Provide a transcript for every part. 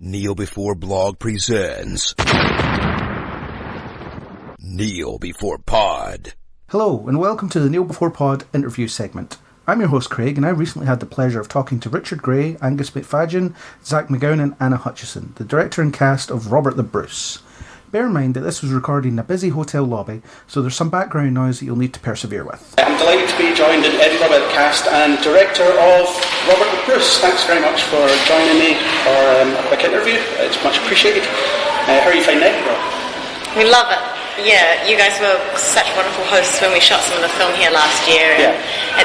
Kneel Before Blog presents Kneel Before Pod. Hello and welcome to the Kneel Before Pod interview segment. I'm your host Craig, and I recently had the pleasure of talking to Richard Gray, Angus McFadyen, McGowan and Anna Hutchison, the director and cast of Robert the Bruce. Bear in mind that this was recorded in a busy hotel lobby, so there's some background noise that you'll need to persevere with. I'm delighted to be joined in Edinburgh by the cast and director of Robert the Bruce. Thanks very much for joining me for a quick interview. It's much appreciated. How are you finding Edinburgh? We love it. Yeah, you guys were such wonderful hosts when we shot some of the film here last year. And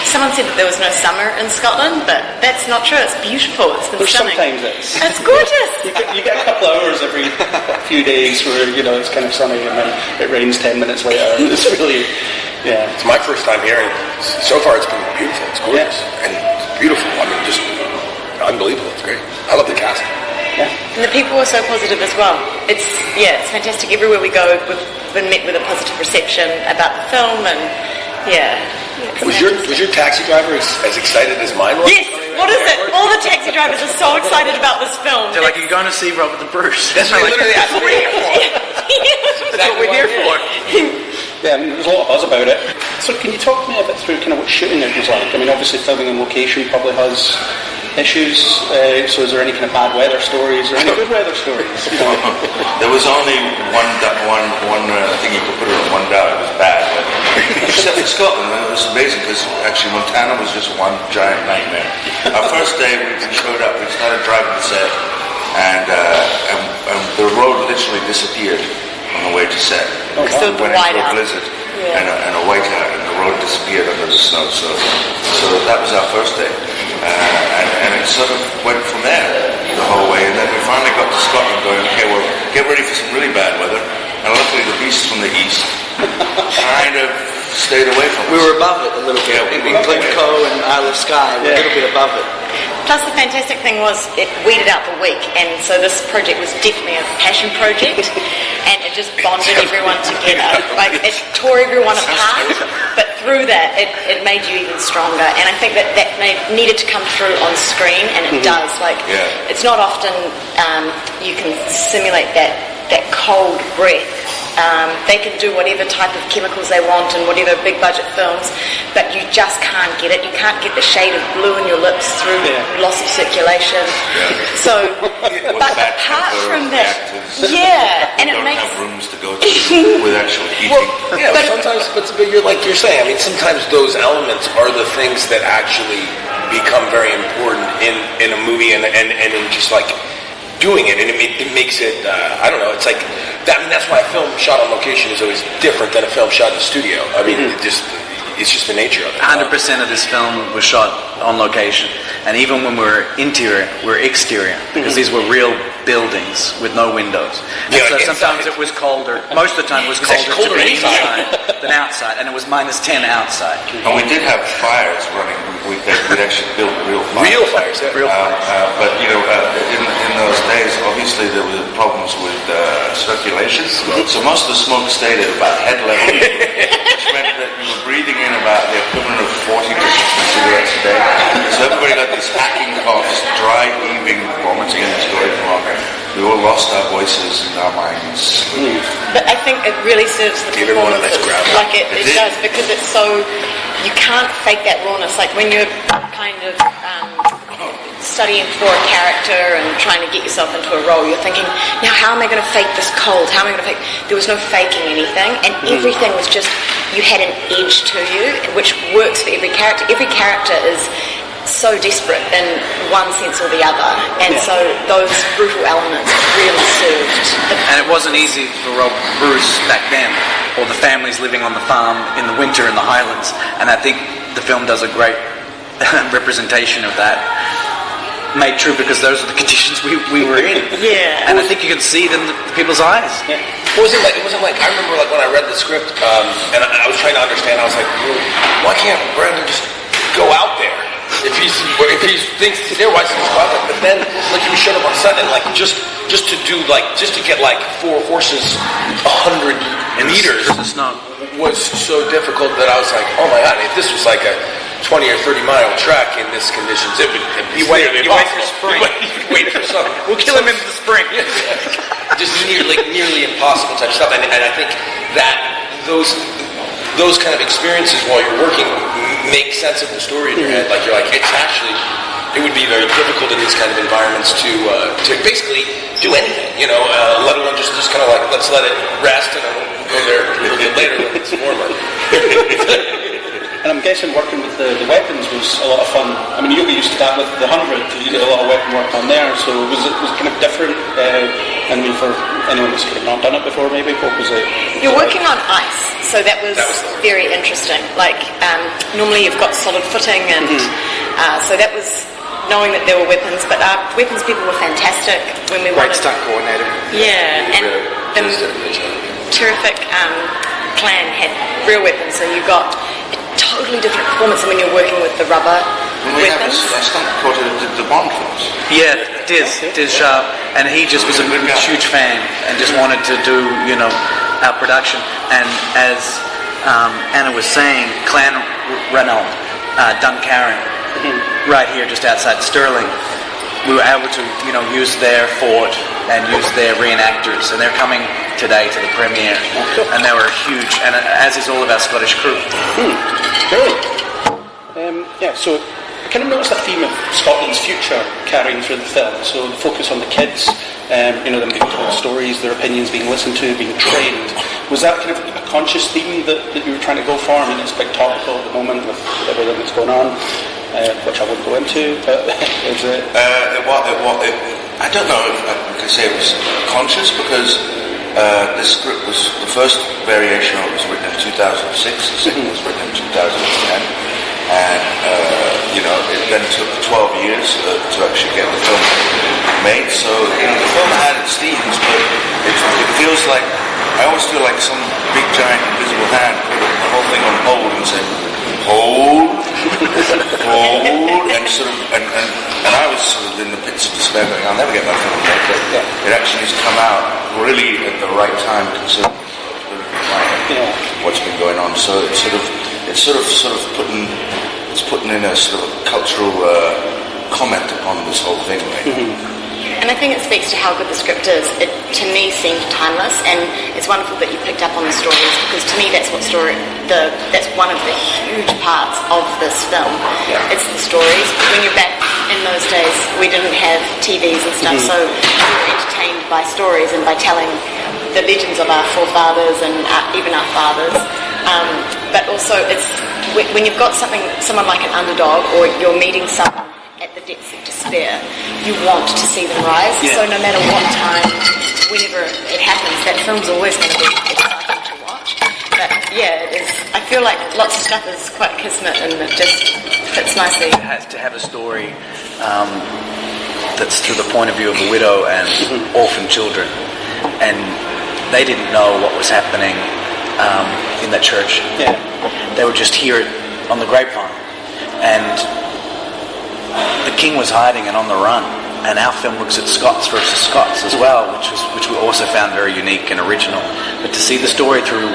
someone said that there was no summer in Scotland, but that's not true. It's beautiful. It's been stunning. Sometimes it's gorgeous. you get a couple of hours every few days where it's kind of sunny and then it rains 10 minutes later. It's really, It's my first time here, and so far it's been beautiful. It's gorgeous and beautiful. I mean, just unbelievable. It's great. I love the cast. Yeah. And the people were so positive as well. It's fantastic. Everywhere we go, we've been met with a positive reception about the film, and Was your taxi driver as excited as mine was? Yes. What is it? All the taxi drivers are so excited about this film. They're like, you're going to see Robert the Bruce. That's what literally asked me for. That's what we're here for. Yeah, I mean, there's a lot of buzz about it. So can you talk to me a bit through kind of what shooting it was like? I mean, obviously filming on location probably has issues, so is there any kind of bad weather stories or any good weather stories? There was only one I think you could put it on one doubt, it was bad. Except for Scotland, it was amazing because actually Montana was just one giant nightmare. Our first day we showed up, we started driving the set, and the road literally disappeared on the way to set. We went into a blizzard and a whiteout, and the road disappeared under the snow. So that was our first day. And it sort of went from there the whole way, and then we finally got to Scotland going, okay, well, get ready for some really bad weather, and luckily the beasts from the east kind of stayed away from us. We were above it a little bit. In Glencoe and Isle of Skye, we're a little bit above it. Plus the fantastic thing was it weeded out the weak, and so this project was definitely a passion project, and it just bonded everyone together. Like, it tore everyone apart, but through that it made you even stronger, and I think that needed to come through on screen, and it does. Like, it's not often you can simulate that cold breath. They can do whatever type of chemicals they want and whatever big budget films, but you just can't get it. You can't get the shade of blue in your lips through loss of circulation. So, but apart from that, and it makes have rooms to go to with actual heating. But sometimes, but you're like you're saying. I mean, sometimes those elements are the things that actually become very important in a movie and in just like doing it, and it makes it. I don't know. It's like that. I mean, that's why a film shot on location is always different than a film shot in the studio. I mean, it's just the nature of it. 100% of this film was shot on location, and even when we were interior, we were exterior because these were real buildings with no windows. And so sometimes it was colder. Most of the time, it was colder to be inside than outside, and it was -10 outside. And we did have fires running. We'd actually built real fires. Real fires, real fires. But in those days, obviously there were problems with circulation. So most of the smoke stayed at about head level, which meant that you were breathing in about the equivalent of 40 to 60 cigarettes a day. So everybody got these hacking coughs, dry heaving, vomiting, and going wrong. We all lost our voices and our minds. But I think it really serves the performances. Like it does, because it's so, you can't fake that rawness. Like when you're kind of studying for a character and trying to get yourself into a role, you're thinking, now how am I going to fake this cold? How am I going to fake? There was no faking anything, and everything was just, you had an edge to you, which works for every character. Every character is so desperate in one sense or the other, and so those brutal elements really served. And it wasn't easy for Rob Bruce back then, or the families living on the farm in the winter in the Highlands, and I think the film does a great representation of that, made true because those are the conditions we were in. And I think you can see it in the people's eyes. It wasn't like I remember like when I read the script and I was trying to understand. I was like, well, why can't Brandon just go out there? If he thinks he's there, why doesn't he go out there? But then, like, he showed up on set and like just to get like 4 horses 100 meters in the snow was so difficult that I was like, oh my god, if this was like 20 or 30 mile trek in this conditions. You wait for spring. You wait for something. We'll kill him in the spring. Just nearly impossible type stuff. And I think that those kind of experiences while you're working make sense of the story in your head. Like you're like, it would be very difficult in these kind of environments to basically do anything, let alone just kind of like, let's let it rest and then we'll go there a little bit later when it's warmer. And I'm guessing working with the weapons was a lot of fun. I mean, you'll be used to that with the 100. You did a lot of weapon work on there, so was it kind of different? I mean, for anyone that's kind of not done it before, maybe, what was it? You're working on ice, so that was very interesting. Like, normally you've got solid footing, and so that was knowing that there were weapons, but our weapons people were fantastic when we Great wanted... stunt coordinator. Yeah, and the terrific clan had real weapons, so you got a totally different performance than when you're working with the rubber weapons. I stunt coordinator did the Bond films. Yeah, Diz Sharp, and he just was a huge fan and just wanted to do, our production. And as Anna was saying, Clan Renault, Duncarron, right here just outside Stirling, we were able to, use their fort and use their reenactors, and they're coming today to the premiere, and they were huge, and as is all of our Scottish crew. Brilliant. So I kind of noticed a theme of Scotland's future carrying through the film. So the focus on the kids, them being told stories, their opinions being listened to, being trained. Was that kind of a conscious theme that you were trying to go for? I mean, it's quite topical at the moment with everything that's going on, which I won't go into, but is it? I don't know if I could say it was conscious, because the script was, the first variation of it was written in 2006, the second was written in 2010, and it then took 12 years to actually get the film made. So the film had its themes, but it feels like, I always feel like some big giant invisible hand put the whole thing on hold and said, hold, and sort of, and I was sort of in the pits of despair going, I'll never get my film made, but it actually has come out really at the right time, considering what's been going on. So it's sort of putting in a sort of a cultural comment upon this whole thing, right? And I think it speaks to how good the script is. It, to me, seemed timeless, and it's wonderful that you picked up on the stories, because to me that's that's one of the huge parts of this film. It's the stories. When you're back in those days, we didn't have TVs and stuff, so we were entertained by stories and by telling the legends of our forefathers and even our fathers. But also, it's when you've got someone like an underdog, or you're meeting someone at the depths of despair, you want to see them rise. So no matter what time, whenever it happens, that film's always going to be exciting to watch. But it is. I feel like lots of stuff is quite kismet, and it just fits nicely. It has to have a story that's through the point of view of a widow and orphan children, and they didn't know what was happening in that church. They would just hear it on the grapevine, and the king was hiding and on the run. And our film looks at Scots versus Scots as well, which we also found very unique and original. But to see the story through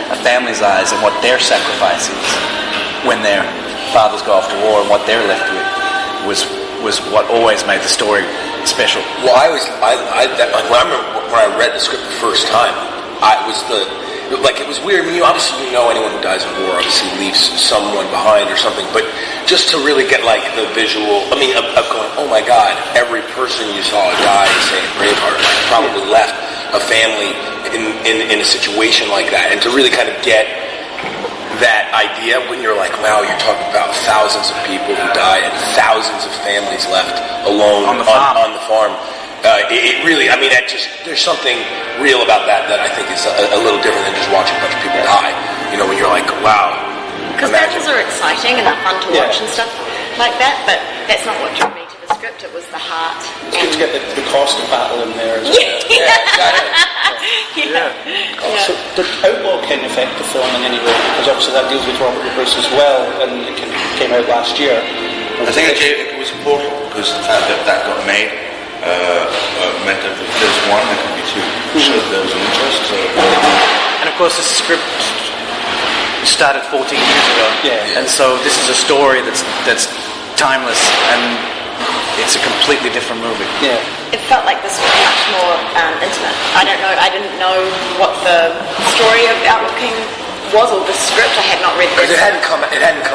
a family's eyes and what their sacrifice is when their fathers go off to war and what they're left with was what always made the story special. Well, I remember when I read the script the first time, it was weird. I mean, obviously anyone who dies in war obviously leaves someone behind or something, but just to really get like the visual, of going, oh my God, every person you saw die, say in Braveheart, probably left a family in a situation like that, and to really kind of get that idea when you're like, wow, you're talking about thousands of people who died and thousands of families left alone on the farm. It really, there's something real about that I think is a little different than just watching a bunch of people die. When you're like, wow. Because battles are exciting and they're fun to watch and stuff like that, but that's not what drew me to the script. It was the heart. It's good to get the cost of battle in there as well. So did Outlaw kind of affect the film in any way? Because obviously that deals with Robert the Bruce as well, and it came out last year. I think it was important, because the fact that got made meant that if there's one, there could be two. Showed there was an interest. And of course, the script started 14 years ago. Yeah. And so this is a story that's timeless, and it's a completely different movie. Yeah. It felt like this was much more intimate. I don't know. I didn't know what the story of Outlaw King was, or the script. I had not read the Because it hadn't come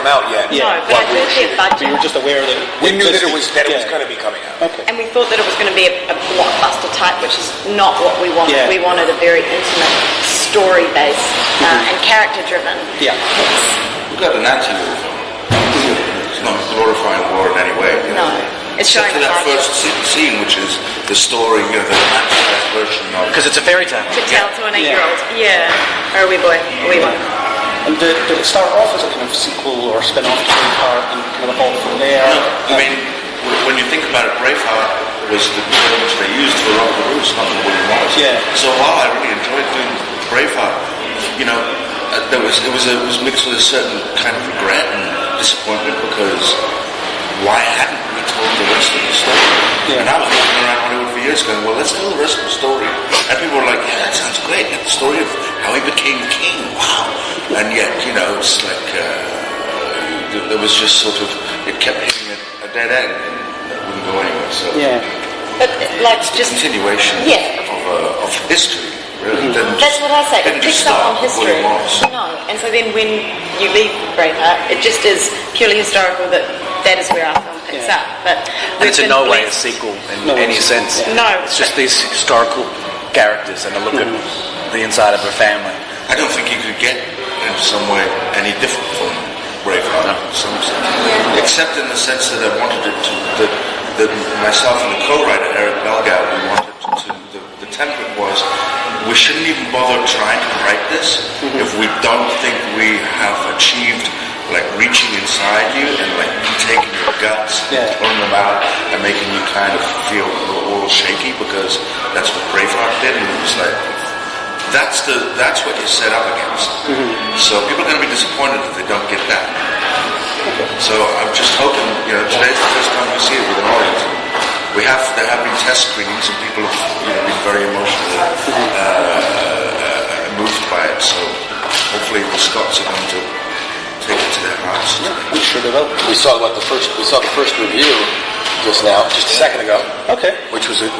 out yet. No, but I heard their budget. But you were just aware that We knew that it was going to be coming out. Okay. And we thought that it was going to be a blockbuster type, which is not what we wanted. Yeah. We wanted a very intimate, story-based and character-driven. Yeah. We've got an anti-war film. It's not glorifying war in any way. No, it's Except showing for the that hardship. first scene, which is the story, the romanticized version of. Because it's a fairy tale. To tell to an 8-year-old. Yeah. Or a wee boy. A wee one. And did it start off as a kind of sequel or spin-off to Braveheart and kind of evolve from there? I mean, when you think about it, Braveheart was the term which they used for Robert the Bruce, not for William Wallace. Yeah. So while I really enjoyed doing Braveheart, it was mixed with a certain kind of regret and disappointment, because why hadn't we told the rest of the story? Yeah. And I was walking around Hollywood for years going, well, let's tell the rest of the story. And people were like, yeah, that sounds great. The story of how he became king. Wow. And yet, it's like there was just sort of, it kept hitting a dead end and it wouldn't go anywhere. So Yeah. But like just continuation of history, really. that's what I say. It Didn't just picks up start on with history. William Wallace. No, and so then when you leave Braveheart, it just is purely historical. That is where our film picks up. But And it's in no way a blessed. sequel in No, any it's- sense. No. It's just these historical characters and a look at the inside of a family. I don't think you could get in some way any different from Braveheart in some sense. Except in the sense that I wanted it to, that myself and the co-writer Eric Belgau, we wanted to, the template was, we shouldn't even bother trying to write this if we don't think we have achieved like reaching inside you and like taking your guts, pulling them out and making you kind of feel a little shaky, because that's what Braveheart did, and it was like, that's what you're set up against. So people are going to be disappointed if they don't get that. So I'm just hoping, today's the first time we see it with an audience. There have been test screenings and people have been very emotionally moved by it. So hopefully the Scots are going to take it to their hearts. I'm sure they will. We saw the first review just a second ago. Okay. Which looked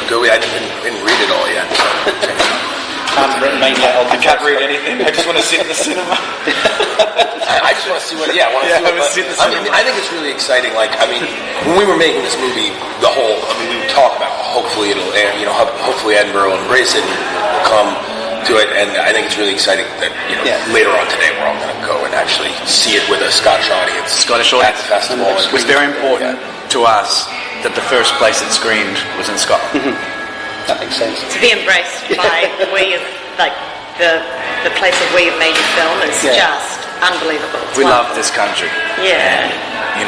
good. I didn't read it all yet. So check it out. I haven't written mine yet. I can't read anything. I just want to see it in the cinema. I just want to see what. Yeah, I think it's really exciting. Like, when we were making this movie, we would talk about hopefully it'll air. Hopefully Edinburgh will embrace it and will come to it. And I think it's really exciting that later on today we're all going to go and actually see it with a Scottish audience. At the festival. It was very important to us that the first place it screened was in Scotland. That makes sense. To be embraced by the place of we have made a film is just unbelievable. It's We love wonderful. this country. Yeah. We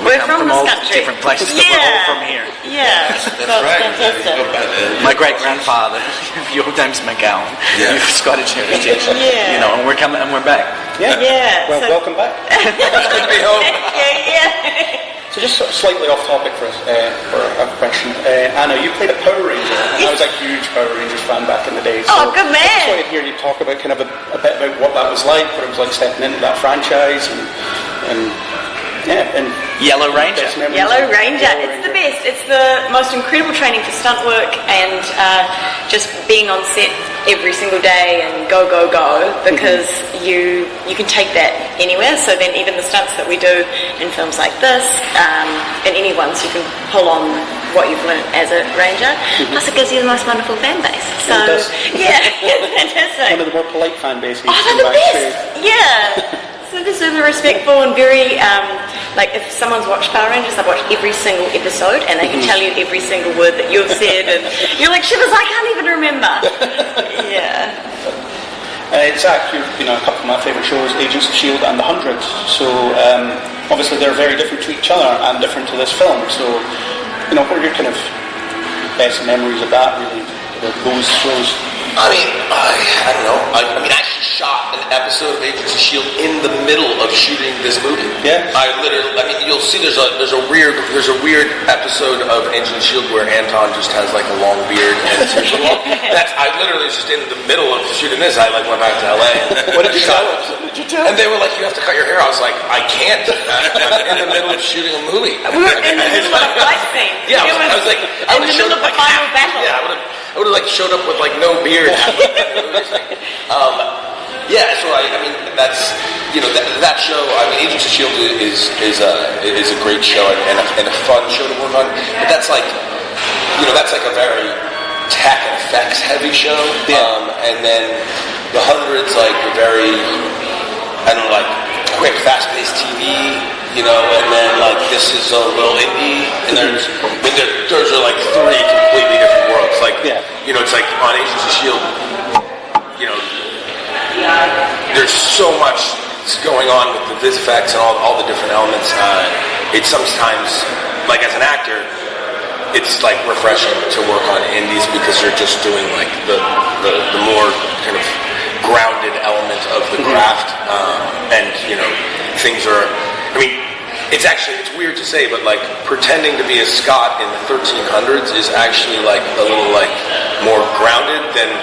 We're come from from all this country. different places, but we're all from here. Yeah. That's So right. it's fantastic. My great-grandfather, your name's McGowan, you're Scottish heritage. Yeah. And we're coming and we're back. Yeah. Yeah. Well, welcome back. Good to be home. Yeah. So just sort of slightly off topic for a question. Anna, you played a Power Ranger, and I was a huge Power Rangers fan back in the day. So Oh, good man. I just wanted to hear you talk about kind of a bit about what that was like, what it was like stepping into that franchise, and Yellow Ranger. best memories Yellow of Ranger. It's the best. It's the most incredible training for stunt work, and just being on set every single day and go because you can take that anywhere. So then even the stunts that we do in films like this, in any ones, you can pull on what you've learned as a ranger. Plus it gives you the most wonderful fan base. So It does. yeah, it's fantastic. One of the more polite fan bases. Oh, they're the best. Yeah. So they're super respectful and very, like if someone's watched Power Rangers, they've watched every single episode and they can tell you every single word that you've said, and you're like, shivers, I can't even remember. Yeah. Zach, you've been on a couple of my favourite shows, Agents of S.H.I.E.L.D. and The 100. So obviously they're very different to each other and different to this film. So, what are your kind of best memories of that, really, those shows? I mean, I don't know. I mean, I actually shot an episode of Agents of S.H.I.E.L.D. in the middle of shooting this movie. Yeah. I mean, you'll see there's a weird episode of Agents of S.H.I.E.L.D. where Anton just has like a long beard and it's I literally was just in the middle of shooting this. I like went back to LA. What did you tell them? And they were like, "You have to cut your hair." I was like, "I can't. I'm in the middle of shooting a movie." We were in the middle of a fight scene. Yeah, I was like, in the middle of the final battle. Yeah, I would have like showed up with like no beard. Yeah, so I mean that's that show. I mean, Agents of S.H.I.E.L.D. is a great show and a fun show to work on. But that's like a very tech and effects heavy show. And then the Hundred's like a very like quick, fast paced TV. And then like this is a little indie, and those are like three completely different worlds. Like it's like on Agents of S.H.I.E.L.D. There's so much going on with the vis effects and all the different elements. It's sometimes like as an actor, it's like refreshing to work on indies because you're just doing like the more kind of grounded element of the craft, and things are. I mean, it's weird to say, but like pretending to be a Scot in the 1300s is actually like a little like more grounded than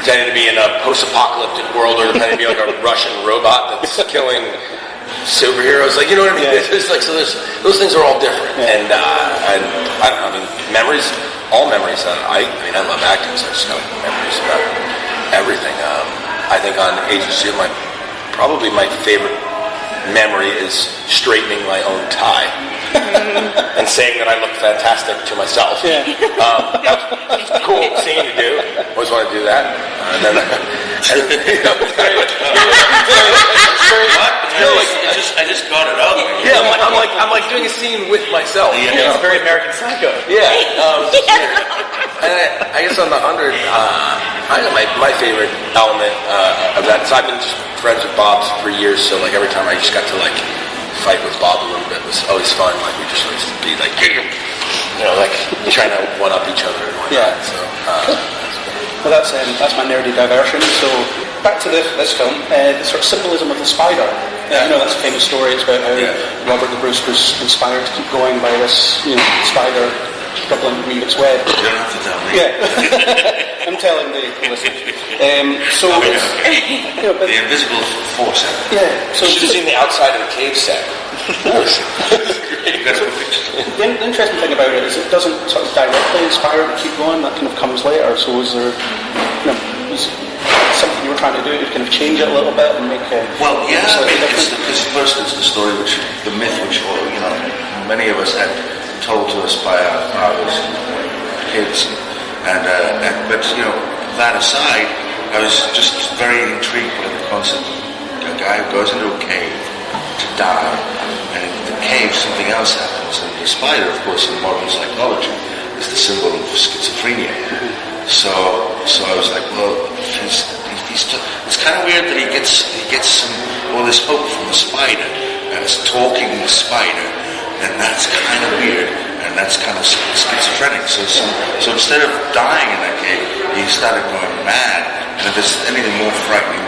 pretending to be in a post-apocalyptic world or pretending to be like a Russian robot that's killing superheroes. Like, you know what I mean? It's like, so those things are all different. And I don't know. I mean, memories, all memories. I mean, I love acting, so I just have memories about everything. I think on Agents of S.H.I.E.L.D., probably my favorite memory is straightening my own tie and saying that I look fantastic to myself. Yeah. That's a cool scene to do. Always want to do that. I just got it up. Yeah, I'm like doing a scene with myself. Yeah, it's very American Psycho. Yeah. And I guess on the 100, I know my favorite element of that. So I've been just friends with Bob's for years. So like every time I just got to like fight with Bob a little bit was always fun. Like we just used to be like, like trying to one up each other and whatnot. Yeah. So. Well, that's my nerdy diversion. So back to this film, the sort of symbolism of the spider. That's a famous story. It's about how Robert the Bruce was inspired to keep going by this spider struggling to weave its web. You don't have to tell me. Yeah, I'm telling the listeners. The invisible force. Yeah. So you should have seen the outside of the cave set. The interesting thing about it is it doesn't sort of directly inspire it to keep going. That kind of comes later. So is there, is something you were trying to do to kind of change it a little bit and make it slightly different? Because first it's the story, the myth which many of us had told to us by our fathers, kids, and but that aside, I was just very intrigued by the concept of a guy who goes into a cave to die, and in the cave something else happens, and the spider, of course, in modern psychology, is the symbol of schizophrenia. So I was like, well, it's kind of weird that he gets all this hope from the spider, and it's talking the spider, and that's kind of weird, and that's kind of schizophrenic. So instead of dying in that cave, he started going mad. And if there's anything more frightening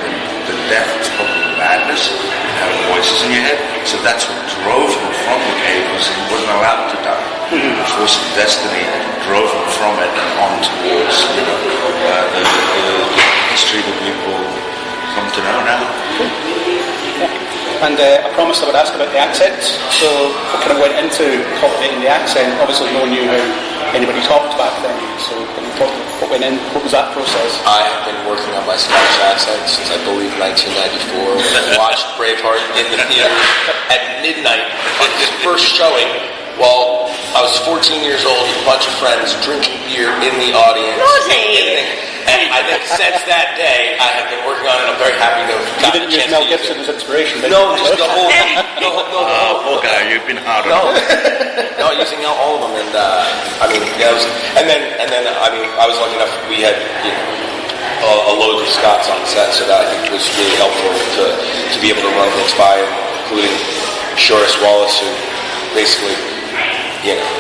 than death, it's probably madness and having voices in your head. So that's what drove him from the cave, was he wasn't allowed to die. The force of destiny drove him from it and on towards the history that we've all come to know now. And I promised I would ask about the accents. So what kind of went into cultivating the accent? Obviously no one knew how anybody talked back then. So what went in? What was that process? I have been working on my Scottish accent since I believe 1994. I watched Braveheart in the theater at midnight on his first showing while I was 14 years old with a bunch of friends drinking beer in the audience. Naughty! And I think since that day, I have been working on it. I'm very happy to have gotten a chance Mel to use Gibson it. as inspiration. No, just the whole. Poor guy, you've been hard on him. No, using all of them, and I mean, I was lucky enough. We had a load of Scots on set, so that I think was really helpful to be able to run things by, including Shoris Wallace, who basically,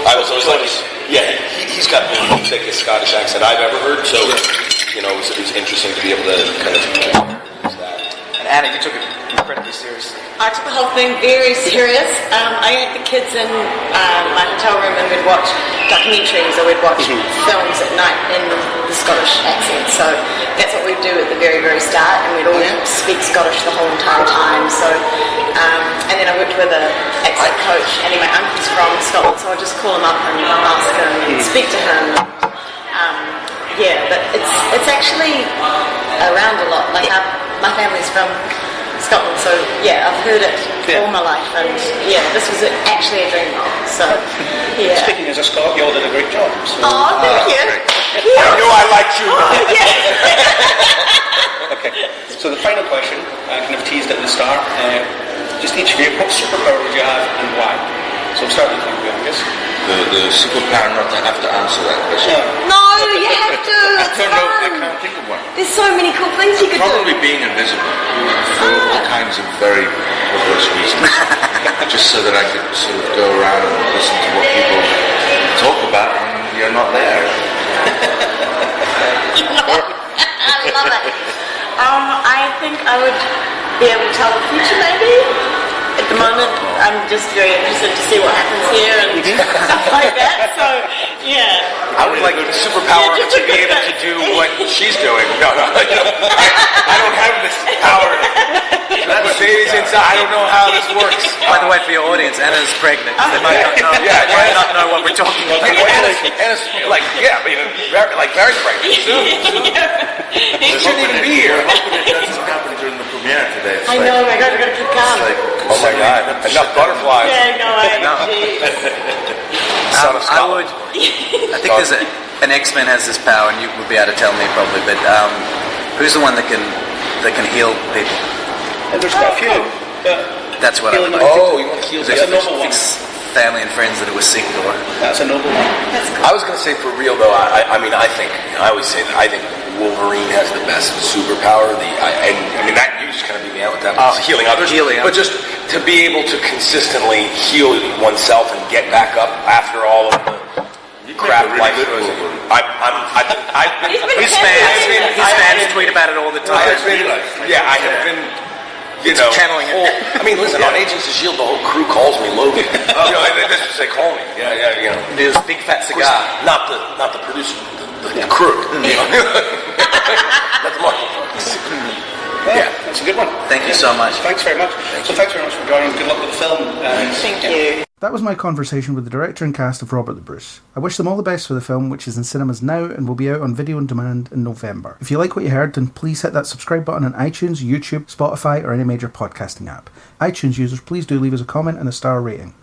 I was always like, he's got the thickest Scottish accent I've ever heard. So it was interesting to be able to kind of use that. And Anna, you took it incredibly seriously. I took the whole thing very serious. I had the kids in my hotel room and we'd watch documentaries or we'd watch films at night in the Scottish accent. So that's what we'd do at the very, very start, and we'd all speak Scottish the whole entire time. So, and then I worked with an accent coach, and my uncle's from Scotland, so I'd just call him up and ask him and speak to him. But it's actually around a lot. Like my family's from Scotland, so I've heard it all my life, and this was actually a dream role. So Speaking as a Scot, you all did a great job. So. Oh, thank you. I knew I liked you. Okay, so the final question, I kind of teased at the start. Just each of you, what superpower would you have and why? So we'll start with you, Angus. The superpower not to have to answer that question. No, you have to. I can't think of one. There's so many cool things you could Probably do. being invisible for all kinds of very perverse reasons. Just so that I could sort of go around and listen to what people talk about when you're not there. I love it. I think I would be able to tell the future, maybe. At the moment, I'm just very interested to see what happens here and stuff like that. So, I would like a superpower to be able to do what she's doing. No, I don't have this power. That's baby's inside. I don't know how this works. By the way, for your audience, Anna's pregnant. They might not know. They might not know what we're talking about. Anna's very pregnant. Soon. She shouldn't even be here. Hopefully it doesn't happen during the premiere today. I know, my God, we've got to keep calm. Oh my God, enough butterflies. Son of Scotland. I think there's an X-Men has this power, and you would be able to tell me probably, but who's the one that can heal people? And there's quite a few. That's what I would like. Oh, you want to heal That's a noble one. Fix family and friends that it was sick or... That's a noble one. I was going to say for real though. I always say that I think Wolverine has the best superpower. That you just kind of beat me out with that. Healing others, but just to be able to consistently heal oneself and get back up after all of the crap life. His fans tweet about it all the time. I have been. Channeling it. Listen, on Agents of S.H.I.E.L.D., the whole crew calls me Logan. That's just they call me. There's big fat cigar. Not the producer, the crew. Not the market folks. That's a good one. Thank you so much. Thanks very much. Thanks very much for joining. Good luck with the film. Thank you. That was my conversation with the director and cast of Robert the Bruce. I wish them all the best for the film, which is in cinemas now and will be out on video on demand in November. If you like what you heard, then please hit that subscribe button on iTunes, YouTube, Spotify or any major podcasting app. iTunes users, please do leave us a comment and a star rating.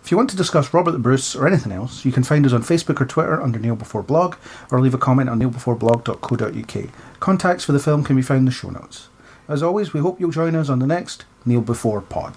If you want to discuss Robert the Bruce or anything else, you can find us on Facebook or Twitter under Kneel Before Blog, or leave a comment on kneelbeforeblog.co.uk. Contacts for the film can be found in the show notes. As always, we hope you'll join us on the next Kneel Before Pod.